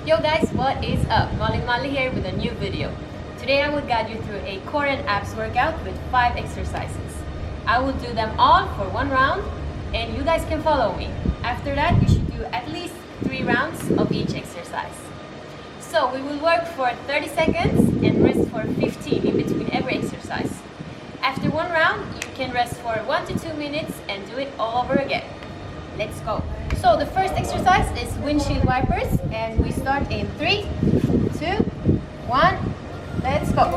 Yo guys, what is up? Malle here with a new video. Today I will guide you through a core and abs workout with 5 exercises. I will do them all for 1 round and you guys can follow me. After that, you should do at least 3 rounds of each exercise. So we will work for 30 seconds and rest for 15 in between every exercise. After 1 round, you can rest for 1 to 2 minutes and do it all over again. Let's go. So the first exercise is windshield wipers and we start in 3, 2, 1, let's go.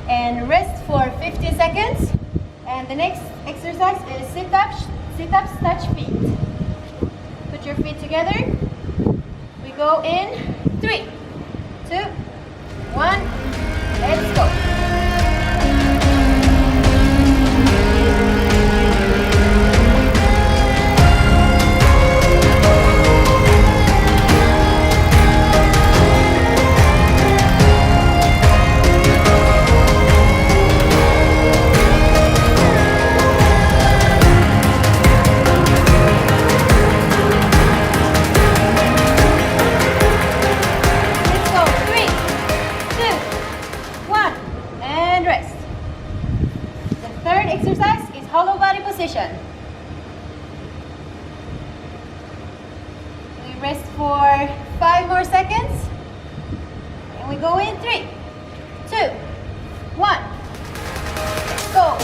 And rest for 15 seconds. And the next exercise is sit-ups, touch feet. Put your feet together. We go in 3, 2, 1, let's go. Exercise is hollow body position. We rest for 5 more seconds and we go in 3, 2, 1, go.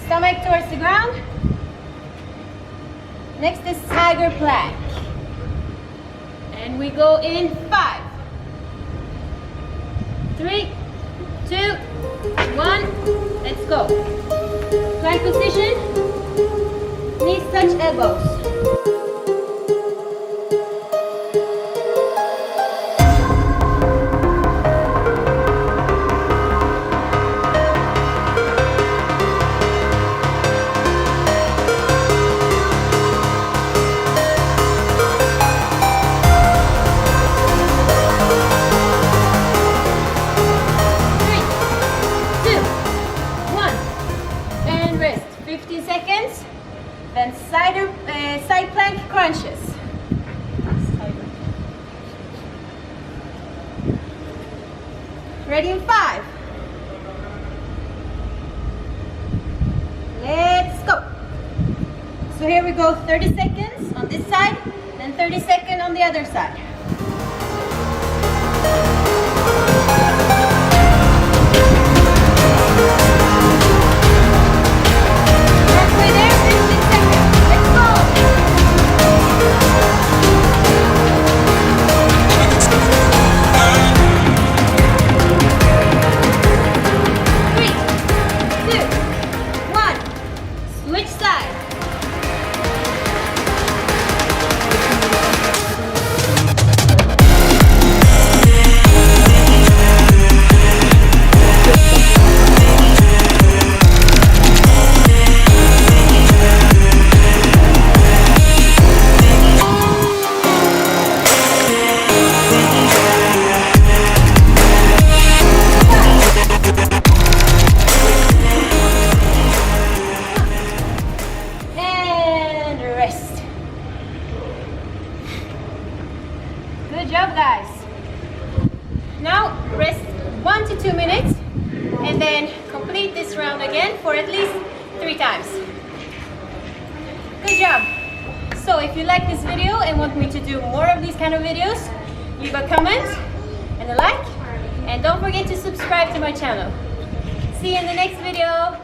Stomach towards the ground. Next is tiger plank. And we go in 5, 3, 2, 1, let's go. Plank position, knees touch elbows. Then side plank crunches. Ready in 5. Let's go. So here we go, 30 seconds on this side, then 30 seconds on the other side. Good job, guys. Now rest 1 to 2 minutes and then complete this round again for at least 3 times. Good job. So if you like this video and want me to do more of these kind of videos, leave a comment and a like, and don't forget to subscribe to my channel. See you in the next video.